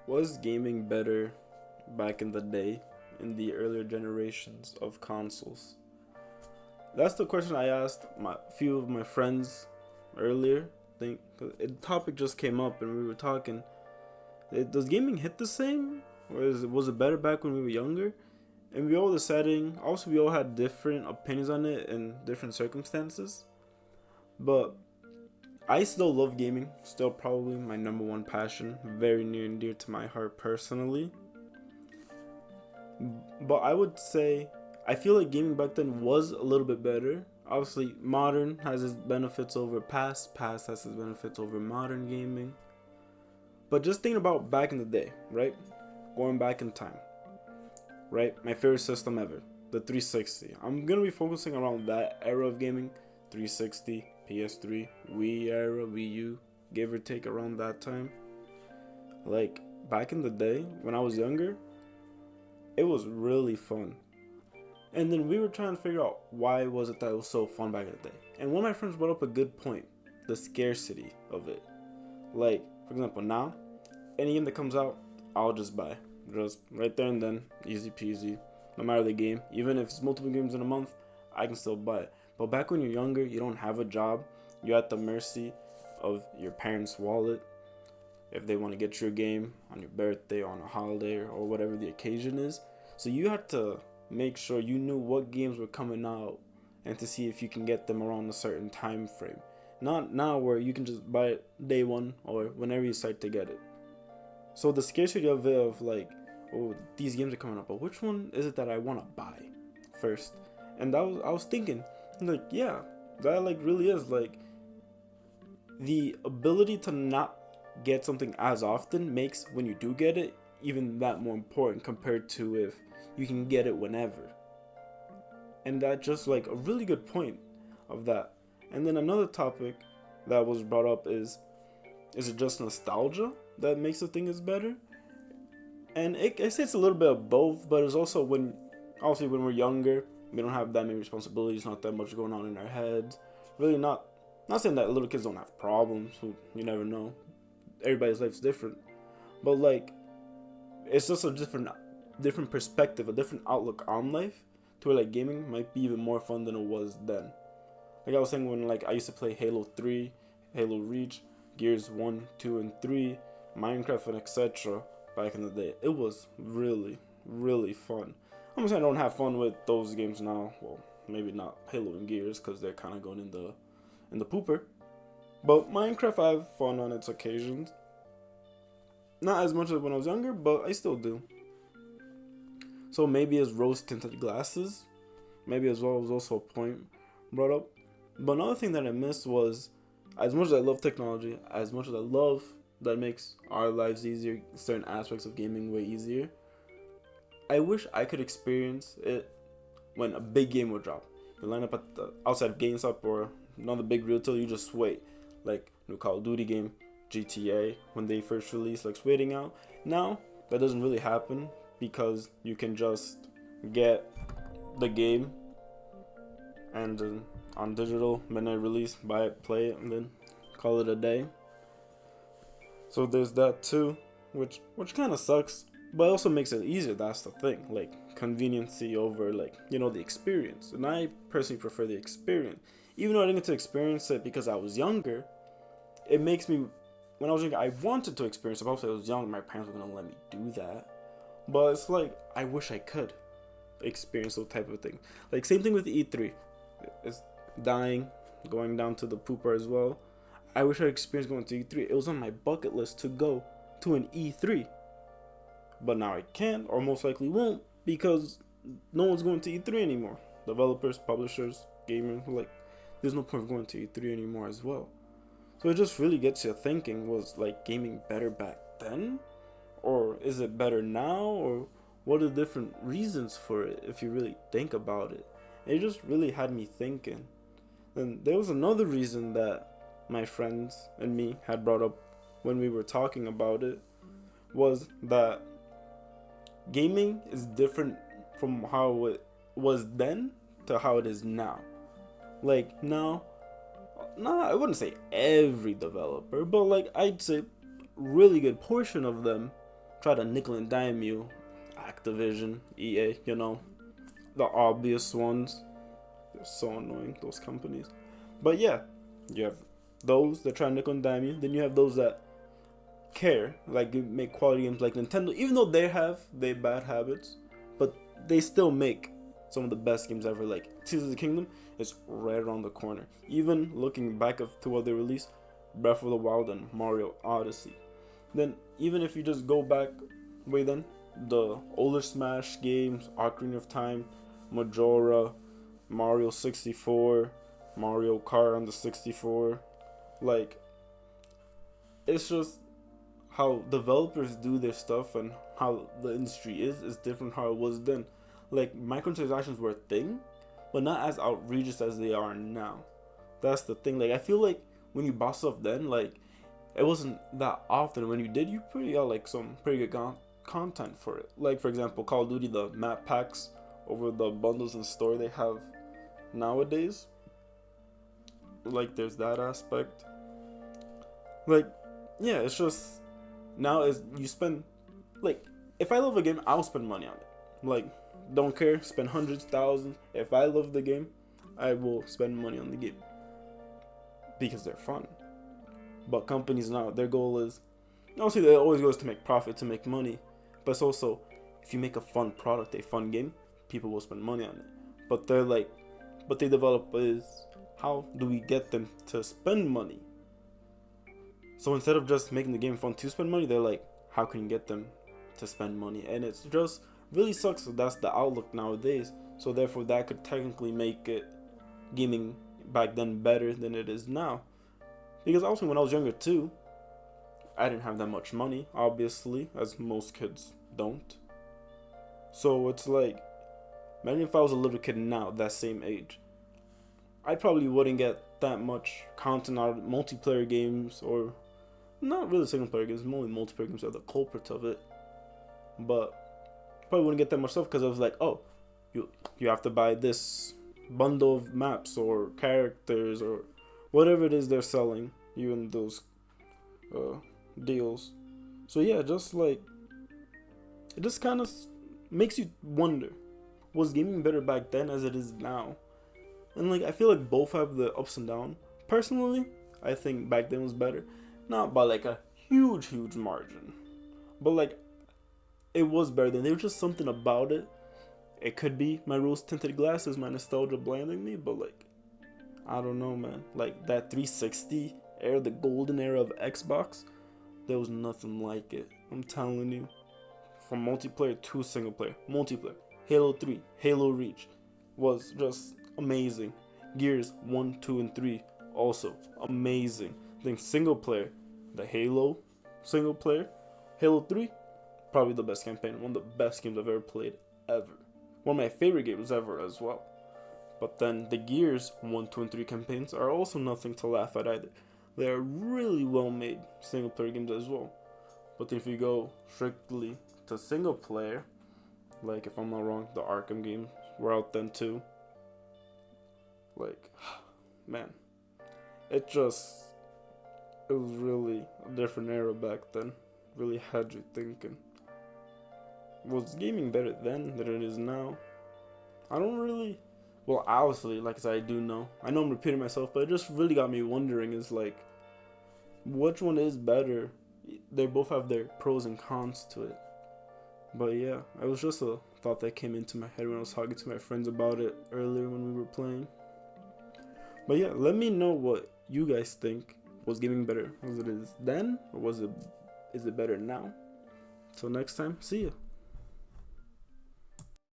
Was gaming better back in the day, in the earlier generations of consoles? That's the question I asked my few of my friends earlier. Think the topic just came up and we were talking. Does gaming hit the same, or was it better back when we were younger? And we all deciding. Also, we all had different opinions on it in different circumstances. But I still love gaming. Still probably my number one passion. Very near and dear to my heart personally. But I would say I feel like gaming back then was a little bit better. Obviously, modern has its benefits over past. Past has its benefits over modern gaming. But just thinking about back in the day, right? Going back in time, right? My favorite system ever, the 360. I'm gonna be focusing around that era of gaming, 360, PS3, Wii era, Wii U, give or take around that time. Like back in the day when I was younger, it was really fun. And then we were trying to figure out why was it that it was so fun back in the day. And one of my friends brought up a good point, the scarcity of it. Like, for example, now, any game that comes out, I'll just buy. Just right there and then, easy peasy. No matter the game, even if it's multiple games in a month, I can still buy it. But back when you're younger, you don't have a job, you're at the mercy of your parents' wallet. If they want to get you a game on your birthday, on a holiday, or whatever the occasion is. So you had to make sure you knew what games were coming out and to see if you can get them around a certain time frame. Not now where you can just buy it day one or whenever you start to get it. So the scarcity of it of like, oh, these games are coming up, but which one is it that I want to buy first? And I was thinking, like, yeah, that like really is like the ability to not get something as often makes when you do get it even that more important compared to if you can get it whenever. And that just like a really good point of that. And then another topic that was brought up is it just nostalgia that makes the thing is better? And I say it's a little bit of both, but it's also when obviously when we're younger, we don't have that many responsibilities, not that much going on in our heads. Really not saying that little kids don't have problems, you never know. Everybody's life's different. But like it's just a different perspective, a different outlook on life to where like gaming might be even more fun than it was then. Like I was saying when like I used to play Halo 3, Halo Reach, Gears 1, 2 and 3, Minecraft and etc. back in the day. It was really, really fun. I'm saying I don't have fun with those games now. Well, maybe not Halo and Gears because they're kind of going in the pooper. But Minecraft I have fun on its occasions. Not as much as when I was younger, but I still do. So maybe as rose tinted glasses, maybe as well was also a point brought up. But another thing that I missed was, as much as I love technology, as much as I love that makes our lives easier, certain aspects of gaming way easier, I wish I could experience it when a big game would drop. You line up at the outside of GameStop or another big retail, you just wait. Like new Call of Duty game, GTA, when they first released, like waiting out. Now, that doesn't really happen because you can just get the game and on digital midnight release, buy it, play it, and then call it a day. So there's that too, which kind of sucks, but it also makes it easier. That's the thing, like conveniency over like the experience. And I personally prefer the experience, even though I didn't get to experience it because I was younger. It makes me when I was younger, I wanted to experience it. But obviously, I was young. My parents were gonna let me do that, but it's like I wish I could experience those type of thing. Like same thing with E3. It's dying, going down to the pooper as well. I wish I experienced going to E3. It was on my bucket list to go to an E3. But now I can't, or most likely won't, because no one's going to E3 anymore. Developers, publishers, gamers, like, there's no point of going to E3 anymore as well. So it just really gets you thinking, was like gaming better back then? Or is it better now? Or what are the different reasons for it if you really think about it? And it just really had me thinking. And there was another reason that my friends and me had brought up when we were talking about it, was that gaming is different from how it was then to how it is now. Like now, I wouldn't say every developer, but like I'd say really good portion of them try to nickel and dime you. Activision, EA, you know, the obvious ones. They're so annoying, those companies. But yeah, you have those that try to nickel and dime you. Then you have those that care, like make quality games like Nintendo, even though they have their bad habits, but they still make some of the best games ever. Like Tears of the Kingdom is right around the corner. Even looking back to what they released, Breath of the Wild and Mario Odyssey. Then even if you just go back way then, the older Smash games, Ocarina of Time, Majora, Mario 64, Mario Kart on the 64, like it's just how developers do their stuff and how the industry is different how it was then. Like microtransactions were a thing, but not as outrageous as they are now. That's the thing. Like I feel like when you bought stuff then, like it wasn't that often. When you did, you pretty got like some pretty good content for it. Like for example, Call of Duty, the map packs over the bundles in store they have nowadays. Like there's that aspect. Like yeah, it's just now is you spend like if I love a game, I'll spend money on it. Like don't care, spend hundreds, thousands. If I love the game, I will spend money on the game because they're fun. But companies now, their goal is obviously it always goes to make profit, to make money, but it's also if you make a fun product, a fun game, people will spend money on it. But they're like, what they develop is how do we get them to spend money? So instead of just making the game fun to spend money, they're like, how can you get them to spend money? And it's just really sucks that that's the outlook nowadays. So therefore that could technically make it gaming back then better than it is now. Because also when I was younger too, I didn't have that much money, obviously, as most kids don't. So it's like, imagine if I was a little kid now, that same age, I probably wouldn't get that much content out of multiplayer games, or not really single player games, only multiplayer games are the culprit of it. But probably wouldn't get that much stuff because I was like, oh, you have to buy this bundle of maps or characters or whatever it is they're selling you in those deals. So yeah, just like it just kind of makes you wonder, was gaming better back then as it is now? And like I feel like both have the ups and downs. Personally, I think back then was better, not by like a huge margin, but like it was better then. There was just something about it. It could be my rose tinted glasses, my nostalgia blinding me, but like I don't know, man. Like that 360 era, the golden era of Xbox, there was nothing like it. I'm telling you. From multiplayer to single player. Multiplayer. Halo 3, Halo Reach was just amazing. Gears 1, 2, and 3 also amazing. Then single player, the Halo single player, Halo 3, probably the best campaign. One of the best games I've ever played, ever. One of my favorite games ever as well. But then the Gears 1, 2, and 3 campaigns are also nothing to laugh at either. They are really well made single player games as well. But if you go strictly to single player, like if I'm not wrong, the Arkham games were out then too. Like, man, it was really a different era back then. Really had you thinking. Was gaming better then than it is now? I don't really. Well, obviously, like I said, I do know. I know I'm repeating myself, but it just really got me wondering is like, which one is better? They both have their pros and cons to it. But yeah, it was just a thought that came into my head when I was talking to my friends about it earlier when we were playing. But yeah, let me know what you guys think. Was gaming better as it is then, or is it better now? Till next time, see ya.